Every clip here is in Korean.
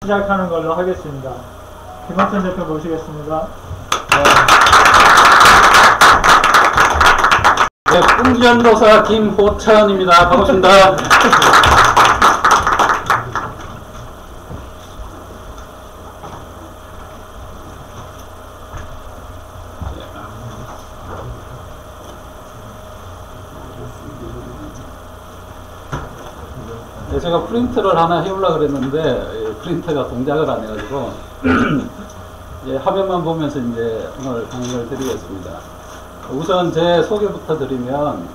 시작하는 걸로 하겠습니다. 김학천 대표 모시겠습니다. 네, 풍전도사 김호천입니다. 반갑습니다. 네, 제가 프린트를 하나 해보려고 그랬는데 프린터가 동작을 안 해가지고 이제 화면만 보면서 이제 오늘 강의를 드리겠습니다. 우선 제 소개부터 드리면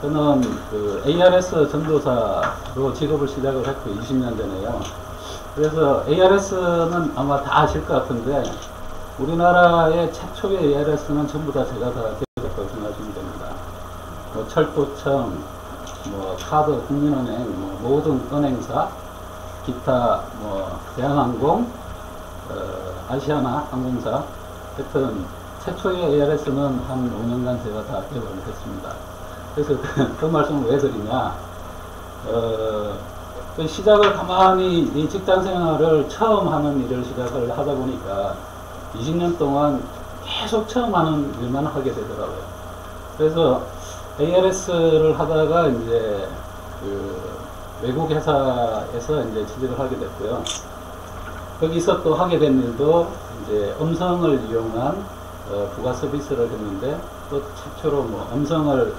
저는 그 ARS 전도사로 직업을 시작을 했고 20년 전에요. 그래서 ARS는 아마 다 아실 것 같은데 우리나라의 최초의 ARS는 전부 다 제가 다 개발했다고 생각하시면 됩니다. 뭐 철도청, 뭐 카드, 국민은행, 뭐 모든 은행사, 기타 뭐 대한항공, 아시아나 항공사, 하여튼 최초의 ARS는 한 5년간 제가 다 개발을 했습니다. 그래서 그 말씀을 왜 드리냐, 그 시작을 가만히 이 직장 생활을 처음 하는 일을 시작을 하다 보니까 20년 동안 계속 처음 하는 일만 하게 되더라고요. 그래서 ARS를 하다가 이제 그 외국 회사에서 이제 취직을 하게 됐고요. 거기서 또 하게 된 일도 이제 음성을 이용한 부가 서비스를 했는데 또 최초로 뭐 음성을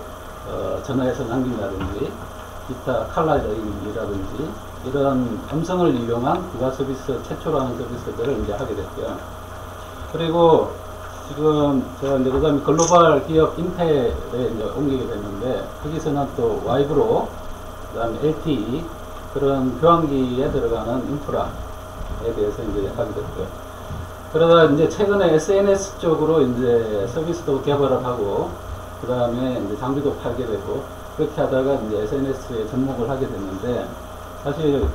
전화해서 남긴다든지 기타 칼라링이라든지 이런 음성을 이용한 부가 서비스 최초로 하는 서비스들을 이제 하게 됐고요. 그리고 지금 제가 이제 그 다음에 글로벌 기업 인텔에 이제 옮기게 됐는데 거기서는 또 와이브로 그 다음에 LTE 그런 교환기에 들어가는 인프라에 대해서 이제 하게 됐고요. 그러다 이제 최근에 SNS 쪽으로 이제 서비스도 개발을 하고 그 다음에 이제 장비도 팔게 되고 그렇게 하다가 이제 SNS에 접목을 하게 됐는데 사실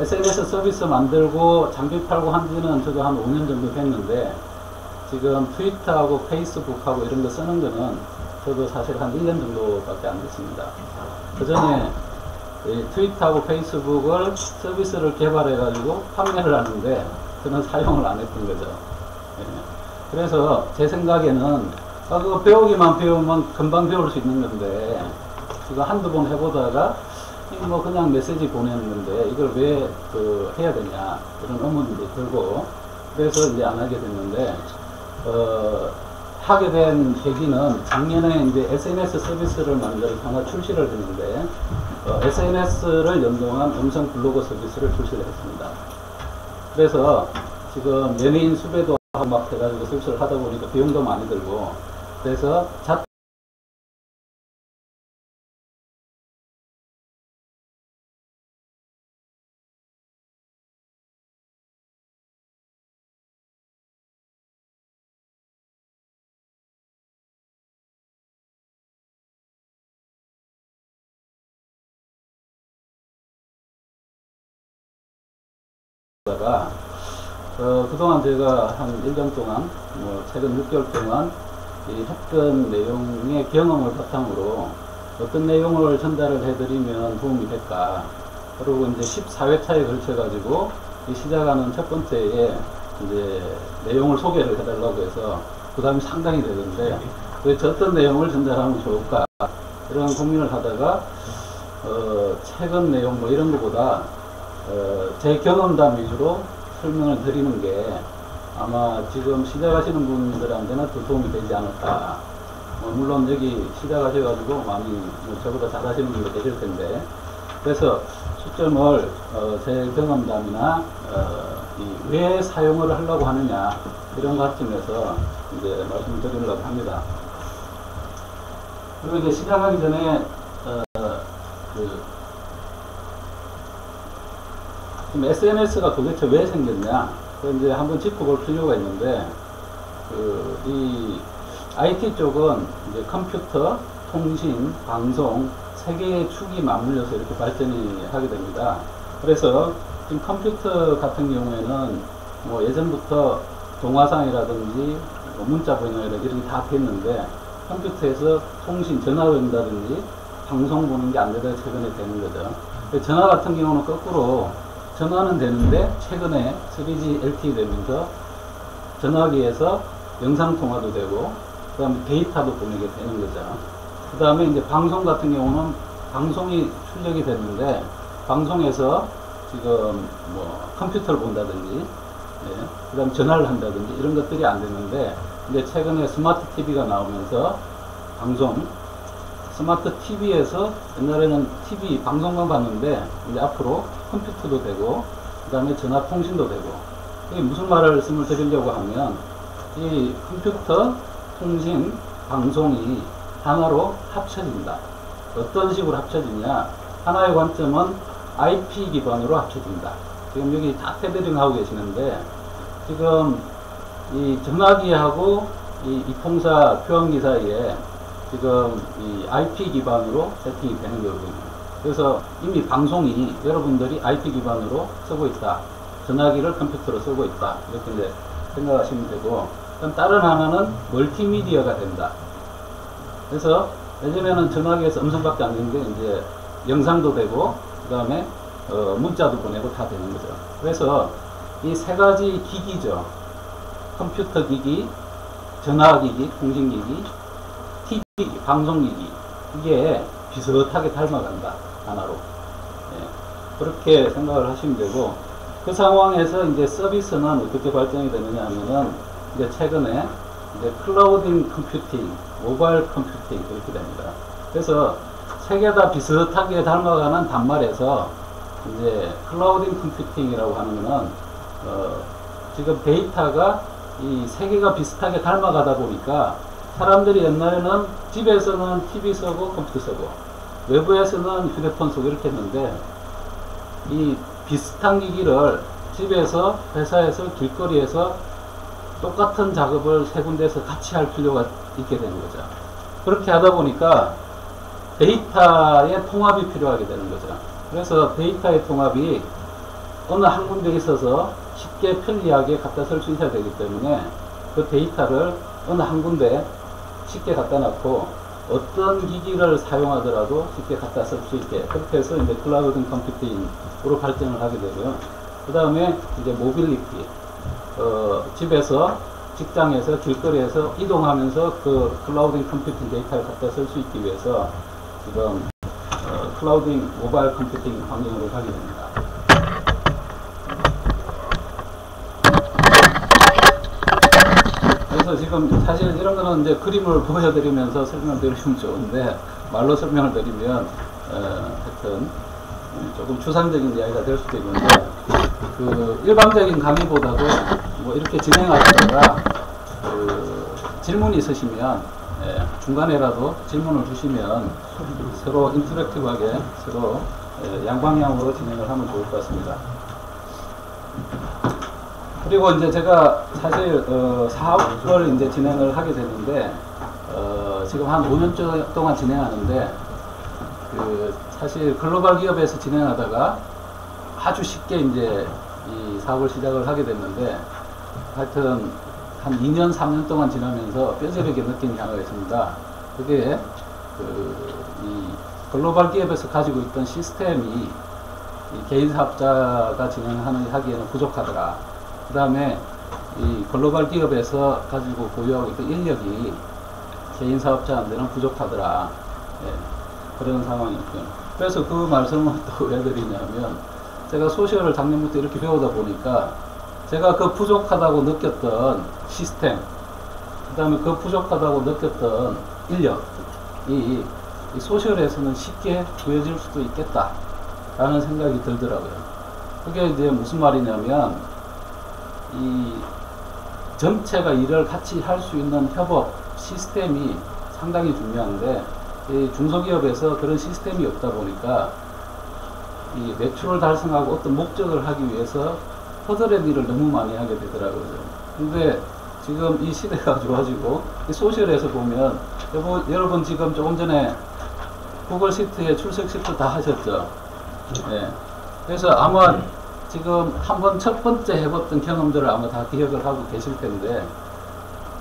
SNS 서비스 만들고 장비 팔고 한 지는 저도 한 5년 정도 됐는데 지금 트위터하고 페이스북하고 이런 거 쓰는 거는 저도 사실 한 1년 정도밖에 안 됐습니다. 그 전에 트위터하고 페이스북을 서비스를 개발해 가지고 판매를 하는데 저는 사용을 안 했던 거죠. 예. 그래서 제 생각에는 그거 배우기만 배우면 금방 배울 수 있는 건데 이거 한두 번 해보다가 뭐 그냥 메시지 보내는 건데 이걸 왜 그 해야 되냐 이런 의문도 들고 그래서 이제 안 하게 됐는데 하게 된 계기는 작년에 이제 SNS 서비스를 만들어서 하나 출시를 했는데 SNS를 연동한 음성 블로그 서비스를 출시를 했습니다. 그래서 지금 연예인 수배도 하고 막 해가지고 서비스를 하다 보니까 비용도 많이 들고 그래서 그동안 제가 한 1년 동안, 뭐 최근 6개월 동안 이 했던 내용의 경험을 바탕으로 어떤 내용을 전달을 해드리면 도움이 될까. 그리고 이제 14회차에 걸쳐가지고 시작하는 첫 번째에 이제 내용을 소개를 해달라고 해서 부담이 상당히 되는데 도대체 어떤 내용을 전달하면 좋을까. 이런 고민을 하다가 최근 내용 뭐 이런 것보다 제 경험담 위주로 설명을 드리는 게 아마 지금 시작하시는 분들한테는 더 도움이 되지 않을까. 물론 여기 시작하셔가지고 많이 뭐 저보다 잘하시는 분도 계실 텐데 그래서 초점을 제 경험담이나 왜 사용을 하려고 하느냐 이런 관점에서 이제 말씀을 드리려고 합니다. 그리고 이제 시작하기 전에 지금 SNS가 도대체 왜 생겼냐? 이제 한번 짚어볼 필요가 있는데, 이 IT 쪽은 이제 컴퓨터, 통신, 방송, 세 개의 축이 맞물려서 이렇게 발전이 하게 됩니다. 그래서 지금 컴퓨터 같은 경우에는 뭐 예전부터 동화상이라든지 뭐 문자 번호라든지 이런 게 다 됐는데, 컴퓨터에서 통신, 전화를 한다든지 방송 보는 게 안 되다가 최근에 되는 거죠. 전화 같은 경우는 거꾸로 전화는 되는데 최근에 3G LTE 되면서 전화기에서 영상통화도 되고 그 다음에 데이터도 보내게 되는 거죠. 그 다음에 이제 방송 같은 경우는 방송이 출력이 됐는데 방송에서 지금 뭐 컴퓨터를 본다든지 그 다음 전화를 한다든지 이런 것들이 안 되는데 이제 최근에 스마트 TV가 나오면서 방송 스마트 TV에서 옛날에는 TV 방송만 봤는데 이제 앞으로 컴퓨터도 되고 그 다음에 전화 통신도 되고 이게 무슨 말씀을 드리려고 하면 이 컴퓨터 통신 방송이 하나로 합쳐진다. 어떤 식으로 합쳐지냐, 하나의 관점은 IP 기반으로 합쳐진다. 지금 여기 다 테더링 하고 계시는데 지금 이 전화기하고 이 통사 교환기 사이에 지금 이 IP 기반으로 세팅이 되는 거거든요. 그래서 이미 방송이 여러분들이 IP 기반으로 쓰고 있다. 전화기를 컴퓨터로 쓰고 있다. 이렇게 이제 생각하시면 되고, 그럼 다른 하나는 멀티미디어가 된다. 그래서 예전에는 전화기에서 음성밖에 안 되는데 이제 영상도 되고 그 다음에 문자도 보내고 다 되는 거죠. 그래서 이 세 가지 기기죠. 컴퓨터 기기, 전화기기, 통신기기, TV, 방송기기, 이게 비슷하게 닮아간다. 하나로. 그렇게 생각을 하시면 되고, 그 상황에서 이제 서비스는 어떻게 발전이 되느냐 하면은 이제 최근에 이제 클라우딩 컴퓨팅, 모바일 컴퓨팅 그렇게 됩니다. 그래서 세 개 다 비슷하게 닮아가는 단말에서 이제 클라우딩 컴퓨팅이라고 하는 거는 지금 데이터가 이 세 개가 비슷하게 닮아가다 보니까 사람들이 옛날에는 집에서는 TV 쓰고 컴퓨터 쓰고 외부에서는 휴대폰 쓰고 이렇게 했는데 이 비슷한 기기를 집에서 회사에서 길거리에서 똑같은 작업을 세 군데에서 같이 할 필요가 있게 되는 거죠. 그렇게 하다 보니까 데이터의 통합이 필요하게 되는 거죠. 그래서 데이터의 통합이 어느 한 군데에 있어서 쉽게 편리하게 갖다 쓸 수 있어야 되기 때문에 그 데이터를 어느 한 군데 쉽게 갖다 놓고 어떤 기기를 사용하더라도 쉽게 갖다 쓸 수 있게 그렇게 해서 이제 클라우드 컴퓨팅으로 발전을 하게 되고요. 그 다음에 이제 모빌리티, 집에서 직장에서 길거리에서 이동하면서 그 클라우딩 컴퓨팅 데이터를 갖다 쓸 수 있기 위해서 지금 클라우딩 모바일 컴퓨팅 환경으로 가게 됩니다. 그래서 지금 사실 이런 거는 이제 그림을 보여드리면서 설명을 드리면 좋은데 말로 설명을 드리면 하여튼 조금 추상적인 이야기가 될 수도 있는데 그 일반적인 강의보다도 뭐 이렇게 진행하시다가 그 질문이 있으시면 중간에라도 질문을 주시면 서로 인터랙티브하게 서로 양방향으로 진행을 하면 좋을 것 같습니다. 그리고 이제 제가 사실 사업을 이제 진행을 하게 됐는데 지금 한 5년 동안 진행하는데 그 사실 글로벌 기업에서 진행하다가 아주 쉽게 이제 이 사업을 시작을 하게 됐는데 하여튼 한 2년 3년 동안 지나면서 뼈저리게 느낀 게 하나가 있습니다. 그게 이 글로벌 기업에서 가지고 있던 시스템이 이 개인 사업자가 진행하기에는 부족하더라. 그 다음에 이 글로벌 기업에서 가지고 보유하고 있던 인력이 개인 사업자한테는 부족하더라. 그런 상황이었고요. 그래서 그 말씀을 또 왜 드리냐면 제가 소셜을 작년부터 이렇게 배우다 보니까 제가 그 부족하다고 느꼈던 시스템, 그 다음에 그 부족하다고 느꼈던 인력, 이 소셜에서는 쉽게 구해질 수도 있겠다 라는 생각이 들더라고요. 그게 이제 무슨 말이냐면 이 전체가 일을 같이 할 수 있는 협업 시스템이 상당히 중요한데 이 중소기업에서 그런 시스템이 없다 보니까 이 매출을 달성하고 어떤 목적을 하기 위해서 허드렛 일을 너무 많이 하게 되더라고요. 근데 지금 이 시대가 좋아지고 이 소셜에서 보면 여러분 지금 조금 전에 구글 시트에 출석 시트 다 하셨죠? 그래서 아마 지금 한번 첫 번째 해봤던 경험들을 아마 다 기억을 하고 계실 텐데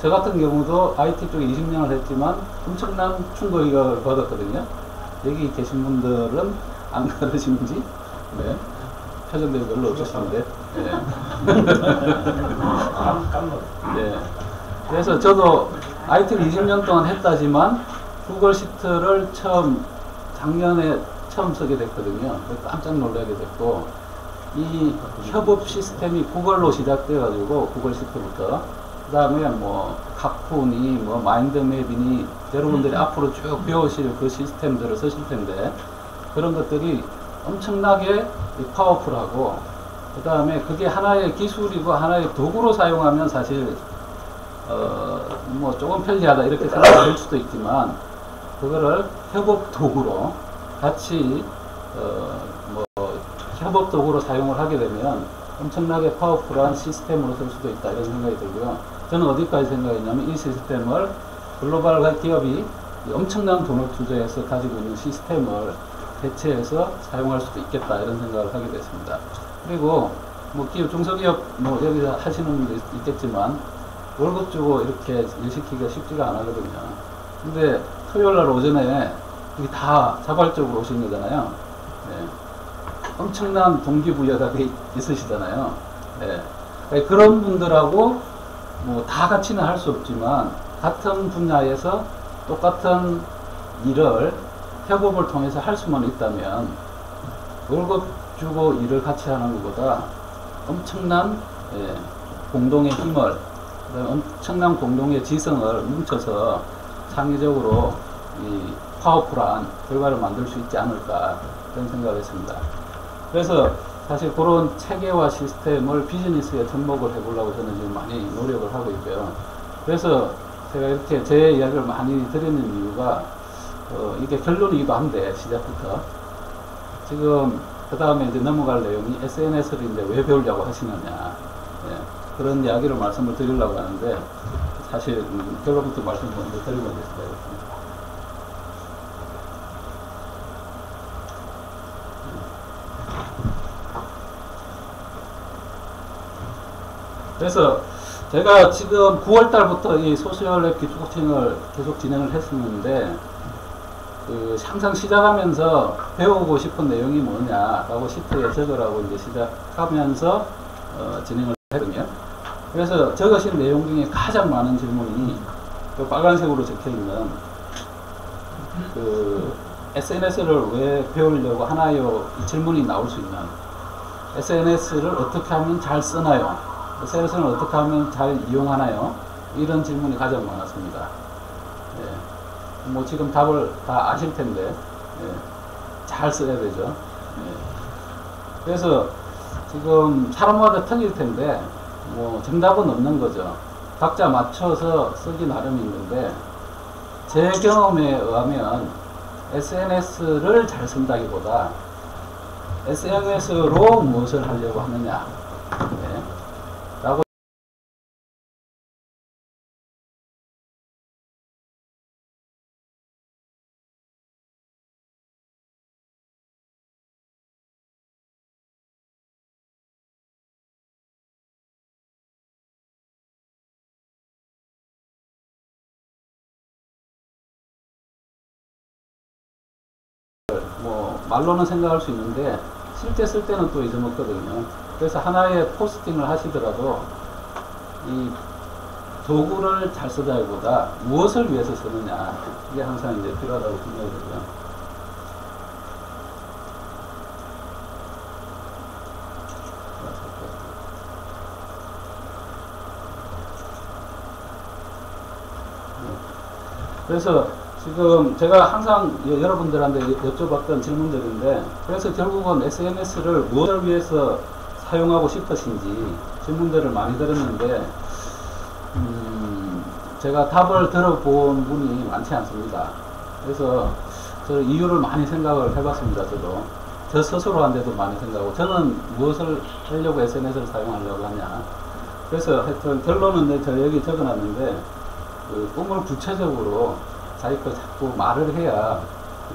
저 같은 경우도 IT 쪽에 20년을 했지만 엄청난 충격을 받았거든요. 여기 계신 분들은 안 그러신지 표정들이 별로 없으신데. 예. 예. 그래서 저도 IT를 20년 동안 했다지만 구글 시트를 작년에 처음 쓰게 됐거든요. 깜짝 놀라게 됐고, 이 협업 시스템이 구글로 시작돼가지고, 구글 시트부터. 그 다음에 뭐, 카쿤이, 뭐, 마인드맵이니, 여러분들이 앞으로 쭉 배우실 그 시스템들을 쓰실 텐데, 그런 것들이 엄청나게 파워풀하고, 그 다음에 그게 하나의 기술이고, 하나의 도구로 사용하면 사실, 뭐, 조금 편리하다, 이렇게 생각될 수도 있지만, 그거를 협업 도구로 같이, 뭐, 협업 도구로 사용을 하게 되면 엄청나게 파워풀한 시스템으로 쓸 수도 있다, 이런 생각이 들고요. 저는 어디까지 생각했냐면 이 시스템을 글로벌 기업이 엄청난 돈을 투자해서 가지고 있는 시스템을 대체해서 사용할 수도 있겠다, 이런 생각을 하게 됐습니다. 그리고 뭐 기업, 중소기업 뭐 여기서 하시는 분도 있겠지만 월급 주고 이렇게 일 시키기가 쉽지가 않거든요. 근데 토요일 날 오전에 여기 다 자발적으로 오신 거잖아요. 네. 엄청난 동기부여가 있으시잖아요. 네. 그러니까 그런 분들하고 뭐 다 같이는 할 수 없지만 같은 분야에서 똑같은 일을 협업을 통해서 할 수만 있다면 월급 주고 일을 같이 하는 것보다 엄청난 공동의 힘을, 그다음에 엄청난 공동의 지성을 뭉쳐서 창의적으로 이 파워풀한 결과를 만들 수 있지 않을까, 그런 생각을 했습니다. 그래서 사실 그런 체계와 시스템을 비즈니스에 접목을 해보려고 저는 지금 많이 노력을 하고 있고요. 그래서 제가 이렇게 제 이야기를 많이 드리는 이유가 이게 결론이기도 한데, 시작부터 지금 그 다음에 이제 넘어갈 내용이 SNS를 이제 왜 배우려고 하시느냐, 그런 이야기를 말씀을 드리려고 하는데, 사실 결론부터 말씀 먼저 드리고 있습니다. 그래서 제가 지금 9월 달부터 이 소셜랩 기초 코칭을 계속 진행을 했었는데, 항상 시작하면서 배우고 싶은 내용이 뭐냐라고 시트에 적으라고 이제 시작하면서 진행을 했거든요. 그래서 적으신 내용 중에 가장 많은 질문이 빨간색으로 적혀 있는 SNS를 왜 배우려고 하나요? 이 질문이 나올 수 있는, SNS를 어떻게 하면 잘 쓰나요? SNS는 어떻게 하면 잘 이용하나요? 이런 질문이 가장 많았습니다. 예. 뭐 지금 답을 다 아실 텐데, 잘 써야 되죠. 그래서 지금 사람마다 틀릴 텐데, 뭐 정답은 없는 거죠. 각자 맞춰서 쓰기 나름이 있는데, 제 경험에 의하면 SNS를 잘 쓴다기보다 SNS로 무엇을 하려고 하느냐, 라고 뭐 말로는 생각할 수 있는데 실제 쓸 때는 또 잊어먹거든요. 그래서 하나의 포스팅을 하시더라도 이 도구를 잘 쓰다기보다 무엇을 위해서 쓰느냐, 이게 항상 이제 필요하다고 생각이 되고요. 그래서 지금 제가 항상 여러분들한테 여쭤봤던 질문들인데, 그래서 결국은 SNS를 무엇을 위해서 사용하고 싶으신지 질문들을 많이 드렸는데, 제가 답을 들어본 분이 많지 않습니다. 그래서 저 이유를 많이 생각을 해봤습니다. 저도 저 스스로한테도 많이 생각하고, 저는 무엇을 하려고 SNS를 사용하려고 하냐. 그래서 하여튼 결론은 저 여기 적어놨는데, 그 꿈을 구체적으로 자기 거 자꾸 말을 해야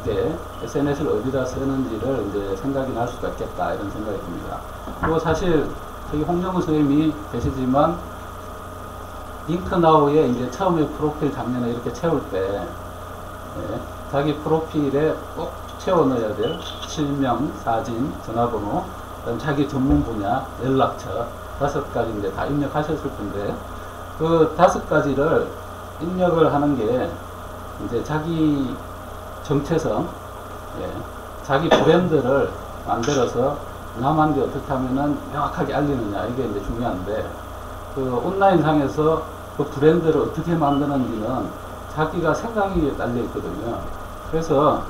이제 SNS를 어디다 쓰는지를 이제 생각이 날 수가 있겠다, 이런 생각이 듭니다. 그리고 사실 저기 홍정우 선생님이 계시지만 링크나우에 이제 처음에 프로필 작년에 이렇게 채울 때 자기 프로필에 꼭 채워 넣어야 될 실명, 사진, 전화번호, 그다음 자기 전문 분야, 연락처 5가지인데 다 입력하셨을 텐데 그 5가지를 입력을 하는 게 이제 자기 정체성, 예, 자기 브랜드를 만들어서 남한테 어떻게 하면은 명확하게 알리느냐 이게 이제 중요한데 그 온라인상에서 그 브랜드를 어떻게 만드는지는 자기가 생각이 달려 있거든요. 그래서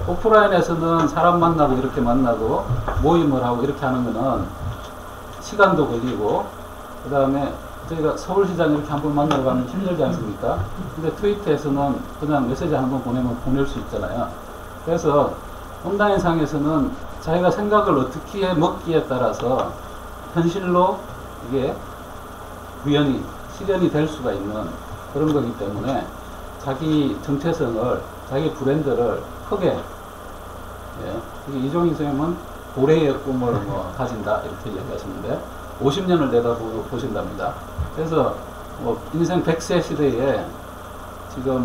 오프라인에서는 사람 만나고 이렇게 만나고 모임을 하고 이렇게 하는 거는 시간도 걸리고 그 다음에 저희가 서울시장 이렇게 한번 만나러 가면 힘들지 않습니까? 근데 트위터에서는 그냥 메시지 한번 보내면 보낼 수 있잖아요. 그래서 온라인상에서는 자기가 생각을 어떻게 먹기에 따라서 현실로 이게 구현이 실현이 될 수가 있는 그런 거기 때문에 자기 정체성을 자기 브랜드를 크게, 예, 이종희 선생님은 고래의 꿈을 뭐 가진다 이렇게 이야기하시는데 50년을 내다보신답니다. 그래서 뭐 인생 100세 시대에 지금